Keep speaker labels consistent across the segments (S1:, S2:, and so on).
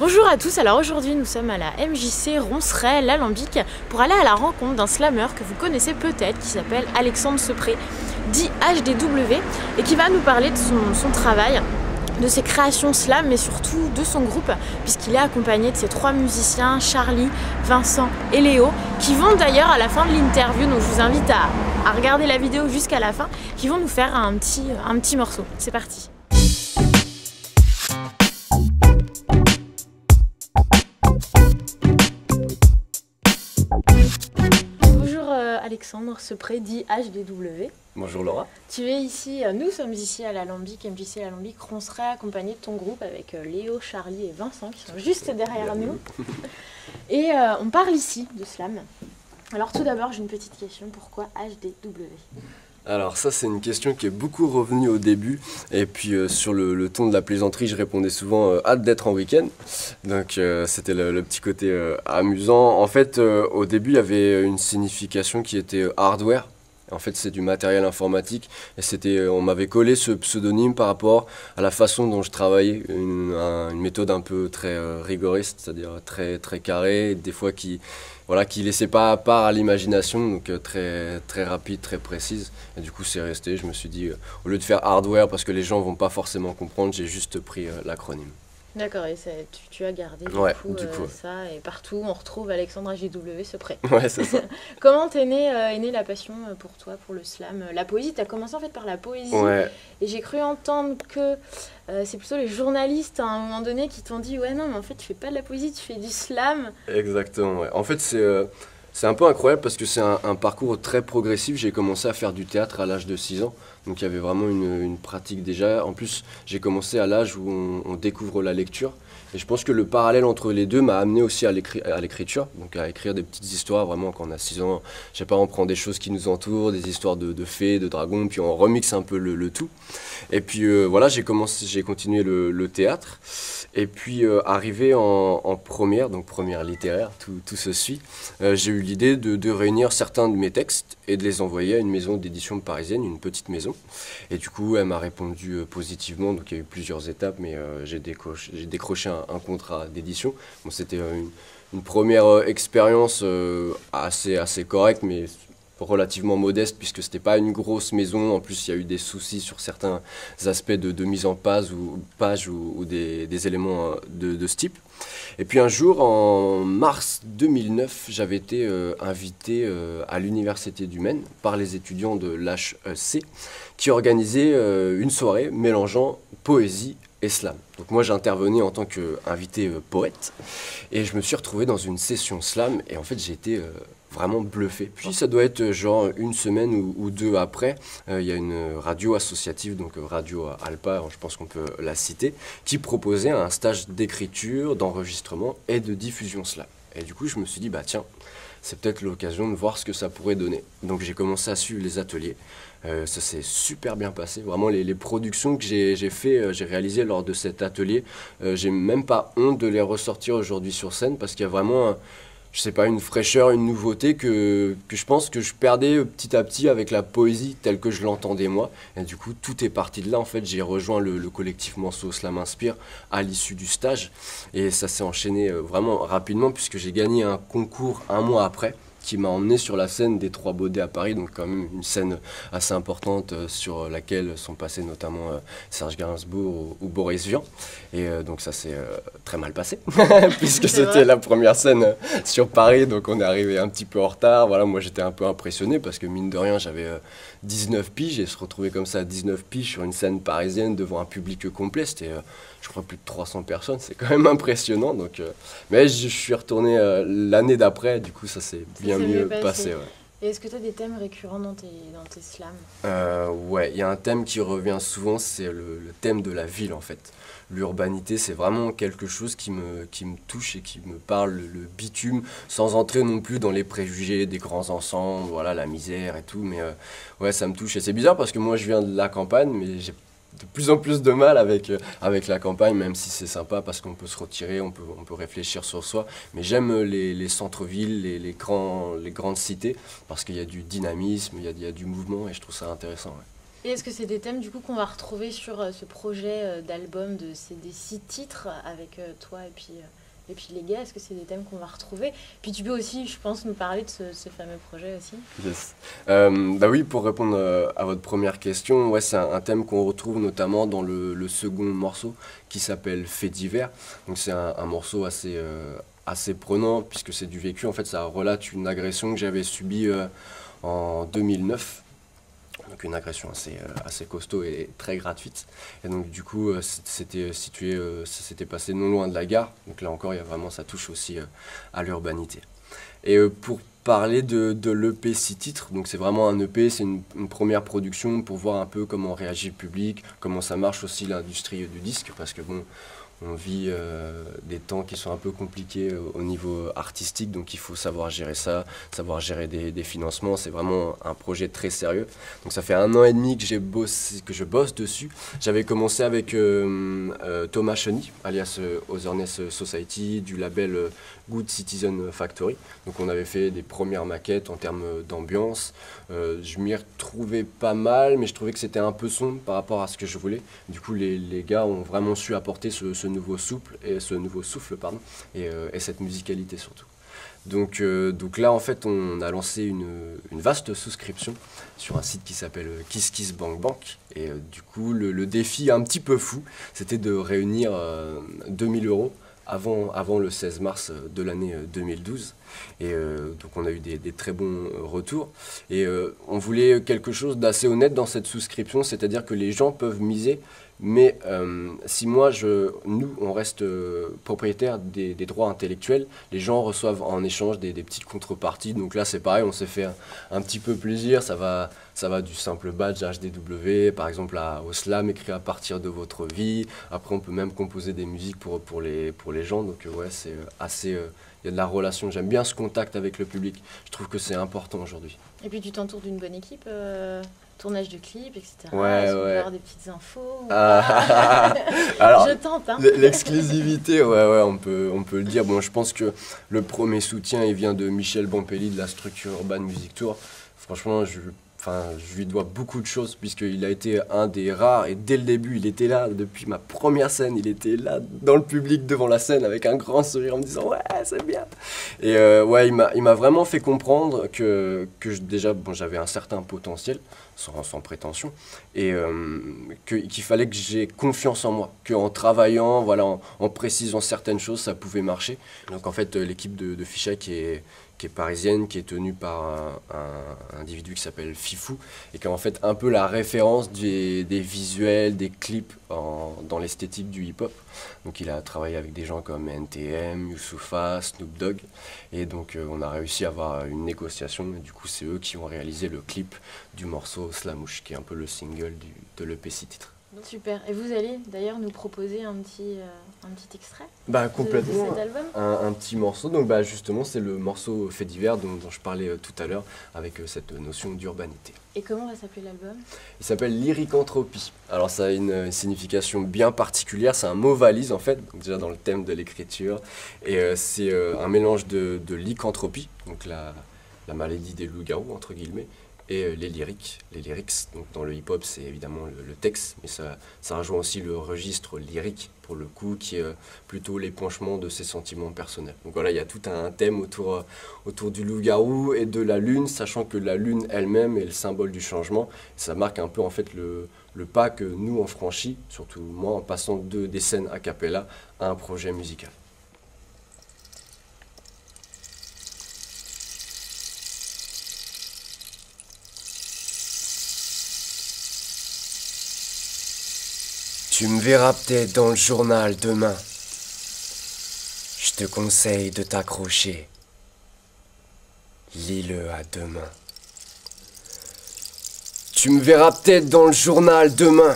S1: Bonjour à tous, alors aujourd'hui nous sommes à la MJC Ronceret-l'Alembic pour aller à la rencontre d'un slammer que vous connaissez peut-être qui s'appelle Alexandre Sepré, dit HDW, et qui va nous parler de son travail, de ses créations slam, mais surtout de son groupe, puisqu'il est accompagné de ses trois musiciens, Charlie, Vincent et Léo, qui vont d'ailleurs à la fin de l'interview, donc je vous invite à regarder la vidéo jusqu'à la fin, qui vont nous faire un petit morceau. C'est parti. Alexandre Sepré, dit HDW.
S2: Bonjour Laura.
S1: Tu es ici, nous sommes ici à l'Alembic, MJC l'Alembic, Ronceret, accompagné de ton groupe avec Léo, Charlie et Vincent qui sont juste derrière nous. Et on parle ici de slam. Alors tout d'abord, j'ai une petite question, pourquoi HDW?
S2: Alors ça c'est une question qui est beaucoup revenue au début et puis sur le ton de la plaisanterie je répondais souvent hâte d'être en week-end, donc c'était le petit côté amusant. En fait au début il y avait une signification qui était hardware. En fait, c'est du matériel informatique et on m'avait collé ce pseudonyme par rapport à la façon dont je travaillais, une méthode un peu très rigoriste, c'est-à-dire très très carrée, des fois qui laissait pas part à l'imagination, donc très très rapide, très précise. Et du coup, c'est resté. Je me suis dit, au lieu de faire hardware parce que les gens vont pas forcément comprendre, j'ai juste pris l'acronyme.
S1: D'accord, et tu as gardé du coup, ça, et partout on retrouve Alexandre HDW Sepré.
S2: Ouais, c'est ça.
S1: Comment est née la passion pour toi, pour le slam? La poésie, tu as commencé en fait par la poésie,
S2: ouais. Et
S1: j'ai cru entendre que c'est plutôt les journalistes à un moment donné qui t'ont dit « Ouais, non, mais en fait tu fais pas de la poésie, tu fais du slam ».
S2: Exactement, ouais. En fait, c'est un peu incroyable parce que c'est un parcours très progressif. J'ai commencé à faire du théâtre à l'âge de 6 ans. Donc il y avait vraiment une pratique déjà. En plus, j'ai commencé à l'âge où on découvre la lecture. Et je pense que le parallèle entre les deux m'a amené aussi à l'écriture. Donc à écrire des petites histoires, vraiment quand on a 6 ans. Je sais pas, on prend des choses qui nous entourent, des histoires de fées, de dragons, puis on remixe un peu le tout. Et puis voilà, j'ai continué le théâtre. Et puis arrivé en première, donc première littéraire, tout se suit, j'ai eu l'idée de réunir certains de mes textes et de les envoyer à une maison d'édition parisienne, une petite maison. Et du coup, elle m'a répondu positivement, donc il y a eu plusieurs étapes, mais j'ai décroché un contrat d'édition. Bon, c'était une première expérience assez correcte, mais relativement modeste puisque c'était pas une grosse maison. En plus il y a eu des soucis sur certains aspects de mise en page ou des éléments de ce type. Et puis un jour en mars 2009 j'avais été invité à l'université du Maine par les étudiants de l'HEC qui organisaient une soirée mélangeant poésie et slam. Donc moi j'intervenais en tant qu'invité poète et je me suis retrouvé dans une session slam et en fait j'ai été vraiment bluffé. Puis ça doit être genre une semaine ou deux après, il y a une radio associative, donc Radio Alpa, je pense qu'on peut la citer, qui proposait un stage d'écriture, d'enregistrement et de diffusion slam. Et du coup je me suis dit bah tiens, c'est peut-être l'occasion de voir ce que ça pourrait donner. Donc j'ai commencé à suivre les ateliers. Ça s'est super bien passé. Vraiment, les productions que j'ai réalisées lors de cet atelier, j'ai même pas honte de les ressortir aujourd'hui sur scène parce qu'il y a vraiment, je sais pas, une fraîcheur, une nouveauté que je pense que je perdais petit à petit avec la poésie telle que je l'entendais moi. Et du coup, tout est parti de là. En fait, j'ai rejoint le collectif Manceau Slam Inspire à l'issue du stage. Et ça s'est enchaîné vraiment rapidement puisque j'ai gagné un concours un mois après, qui m'a emmené sur la scène des Trois Baudets à Paris, donc quand même une scène assez importante sur laquelle sont passés notamment Serge Gainsbourg ou Boris Vian. Et donc ça s'est très mal passé, puisque c'était la première scène sur Paris, donc on est arrivé un petit peu en retard. Voilà, moi j'étais un peu impressionné, parce que mine de rien, j'avais 19 piges, et se retrouver comme ça à 19 piges sur une scène parisienne devant un public complet, c'était je crois plus de 300 personnes, c'est quand même impressionnant. Donc, mais je suis retourné l'année d'après, du coup ça s'est bien mieux passé. Ouais.
S1: Et est-ce que tu as des thèmes récurrents dans tes slams?
S2: Ouais, il y a un thème qui revient souvent, c'est le thème de la ville en fait. L'urbanité, c'est vraiment quelque chose qui me touche et qui me parle, le bitume, sans entrer non plus dans les préjugés des grands ensembles, voilà, la misère et tout, mais ouais, ça me touche. Et c'est bizarre parce que moi je viens de la campagne, mais j'ai de plus en plus de mal avec la campagne, même si c'est sympa parce qu'on peut se retirer, on peut réfléchir sur soi. Mais j'aime les centres-villes, les grandes cités, parce qu'il y a du dynamisme, il y a du mouvement et je trouve ça intéressant. Ouais.
S1: Et est-ce que c'est des thèmes du coup qu'on va retrouver sur ce projet d'album c'est des 6 titres avec toi et puis les gars, est-ce que c'est des thèmes qu'on va retrouver? Puis tu peux aussi, je pense, nous parler de ce fameux projet aussi.
S2: Yes. Bah oui, pour répondre à votre première question, ouais, c'est un thème qu'on retrouve notamment dans le second morceau qui s'appelle Fait divers. Donc c'est un morceau assez prenant puisque c'est du vécu. En fait, ça relate une agression que j'avais subie en 2009. Donc une agression assez costaud et très gratuite. Et donc du coup, c'était situé, ça s'était passé non loin de la gare. Donc là encore, ça touche aussi à l'urbanité. Et pour parler de l'EP 6 titres, donc c'est vraiment un EP, c'est une première production pour voir un peu comment réagit le public, comment ça marche aussi l'industrie du disque, parce que bon, on vit des temps qui sont un peu compliqués au niveau artistique, donc il faut savoir gérer ça, savoir gérer des financements. C'est vraiment un projet très sérieux. Donc ça fait 1 an et demi que je bosse dessus. J'avais commencé avec Thomas Chenny, alias Otherness Society, du label Good Citizen Factory. Donc on avait fait des premières maquettes en termes d'ambiance. Je m'y retrouvais pas mal, mais je trouvais que c'était un peu sombre par rapport à ce que je voulais. Du coup, les gars ont vraiment su apporter ce nouveau souffle, et cette musicalité surtout. Donc là, en fait, on a lancé une vaste souscription sur un site qui s'appelle KissKissBankBank. Et du coup, le défi un petit peu fou, c'était de réunir 2000 € avant le 16 mars de l'année 2012. Et donc on a eu des très bons retours. Et on voulait quelque chose d'assez honnête dans cette souscription, c'est-à-dire que les gens peuvent miser, mais si nous, on reste propriétaires des droits intellectuels, les gens reçoivent en échange des petites contreparties. Donc là, c'est pareil, on s'est fait un petit peu plaisir. Ça va du simple badge HDW, par exemple au slam écrit à partir de votre vie. Après, on peut même composer des musiques pour les gens. Donc ouais, c'est assez... Il y a de la relation. J'aime bien ce contact avec le public. Je trouve que c'est important aujourd'hui.
S1: Et puis tu t'entoures d'une bonne équipe, tournage de clips, etc.
S2: Ouais,
S1: tu peux
S2: ouais.
S1: avoir des petites infos.
S2: Alors,
S1: je tente. Hein.
S2: L'exclusivité, ouais, on peut le dire. Bon, je pense que le premier soutien, il vient de Michel Bampelli de la structure Urban Music Tour. Franchement, je lui dois beaucoup de choses puisqu'il a été un des rares et dès le début, il était là depuis ma première scène, il était là dans le public devant la scène avec un grand sourire en me disant ouais c'est bien. Et ouais, il m'a vraiment fait comprendre que j'avais un certain potentiel sans prétention et qu'il fallait que j'ai confiance en moi, qu'en travaillant, voilà, en précisant certaines choses, ça pouvait marcher. Donc en fait l'équipe de Ficha qui est parisienne, qui est tenue par un individu qui s'appelle Fifou et qui est en fait un peu la référence des visuels, des clips dans l'esthétique du hip-hop. Donc il a travaillé avec des gens comme NTM, Youssoupha, Snoop Dogg et donc on a réussi à avoir une négociation et du coup c'est eux qui ont réalisé le clip du morceau Slamouche qui est un peu le single de l'EP 6 titres.
S1: Super. Et vous allez d'ailleurs nous proposer un petit extrait
S2: complètement,
S1: de cet album
S2: un petit morceau. Donc justement, c'est le morceau Fait divers dont je parlais tout à l'heure avec cette notion d'urbanité.
S1: Et comment va s'appeler l'album?
S2: Il s'appelle Lyricanthropie. Alors ça a une signification bien particulière, c'est un mot valise en fait, donc déjà dans le thème de l'écriture. Et c'est un mélange de lycanthropie, donc la maladie des loups-garous entre guillemets, et les lyrics. Les lyrics, donc dans le hip-hop, c'est évidemment le texte, mais ça rejoint aussi le registre lyrique, pour le coup, qui est plutôt l'épanchement de ses sentiments personnels. Donc voilà, il y a tout un thème autour du loup-garou et de la lune, sachant que la lune elle-même est le symbole du changement. Ça marque un peu en fait le pas que nous on franchit, surtout moi, en passant des scènes a cappella à un projet musical. Tu me verras peut-être dans le journal demain. Je te conseille de t'accrocher. Lis-le à demain. Tu me verras peut-être dans le journal demain.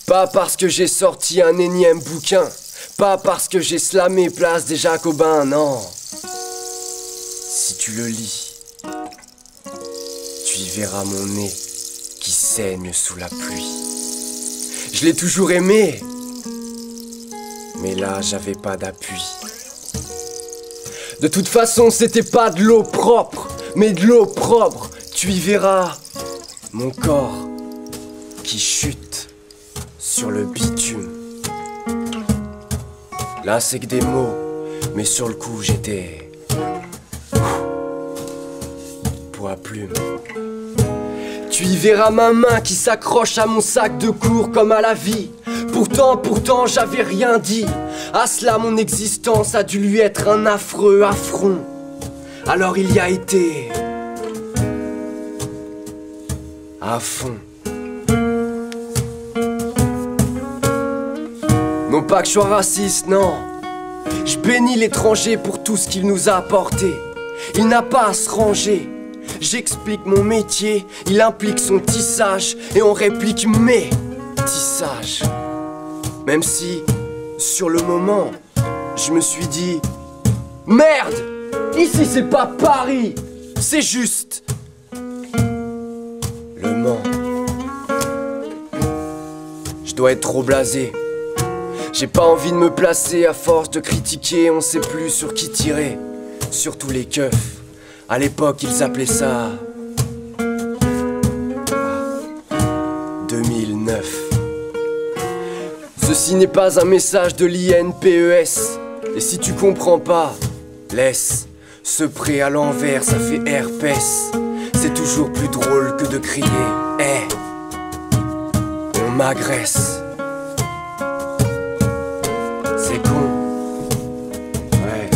S2: Pas parce que j'ai sorti un énième bouquin. Pas parce que j'ai slamé place des Jacobins, non. Si tu le lis, tu y verras mon nez qui saigne sous la pluie. Je l'ai toujours aimé, mais là j'avais pas d'appui. De toute façon c'était pas de l'eau propre, mais de l'eau propre. Tu y verras mon corps qui chute sur le bitume. Là c'est que des mots, mais sur le coup j'étais pour la plume. Tu y verras ma main qui s'accroche à mon sac de cours comme à la vie. Pourtant j'avais rien dit. À cela mon existence a dû lui être un affreux affront. Alors il y a été à fond. Non pas que je sois raciste, non. Je bénis l'étranger pour tout ce qu'il nous a apporté. Il n'a pas à se ranger. J'explique mon métier, il implique son tissage. Et on réplique mes tissages. Même si, sur le moment, je me suis dit merde, ici c'est pas Paris, c'est juste Le Mans. Je dois être trop blasé. J'ai pas envie de me placer à force de critiquer. On sait plus sur qui tirer, surtout les keufs. À l'époque ils appelaient ça 2009. Ceci n'est pas un message de l'INPES. Et si tu comprends pas, laisse. Ce prêt à l'envers, ça fait herpès. C'est toujours plus drôle que de crier hey, on m'agresse. C'est con. Ouais.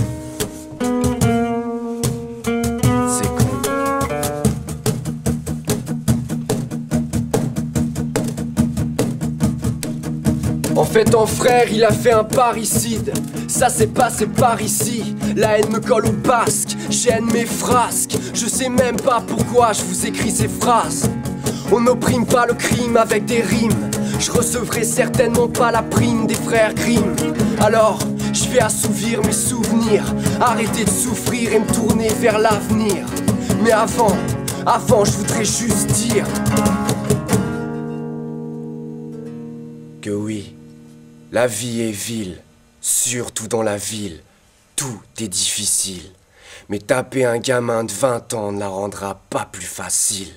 S2: C'est con. En fait, en frère, il a fait un parricide. Ça s'est passé par ici. La haine me colle au basque. J'aime mes frasques. Je sais même pas pourquoi je vous écris ces phrases. On n'opprime pas le crime avec des rimes. Je recevrai certainement pas la prime des frères Grimm. Alors, je vais assouvir mes souvenirs. Arrêter de souffrir et me tourner vers l'avenir. Mais avant, je voudrais juste dire que oui, la vie est vile, surtout dans la ville. Tout est difficile, mais taper un gamin de 20 ans ne la rendra pas plus facile.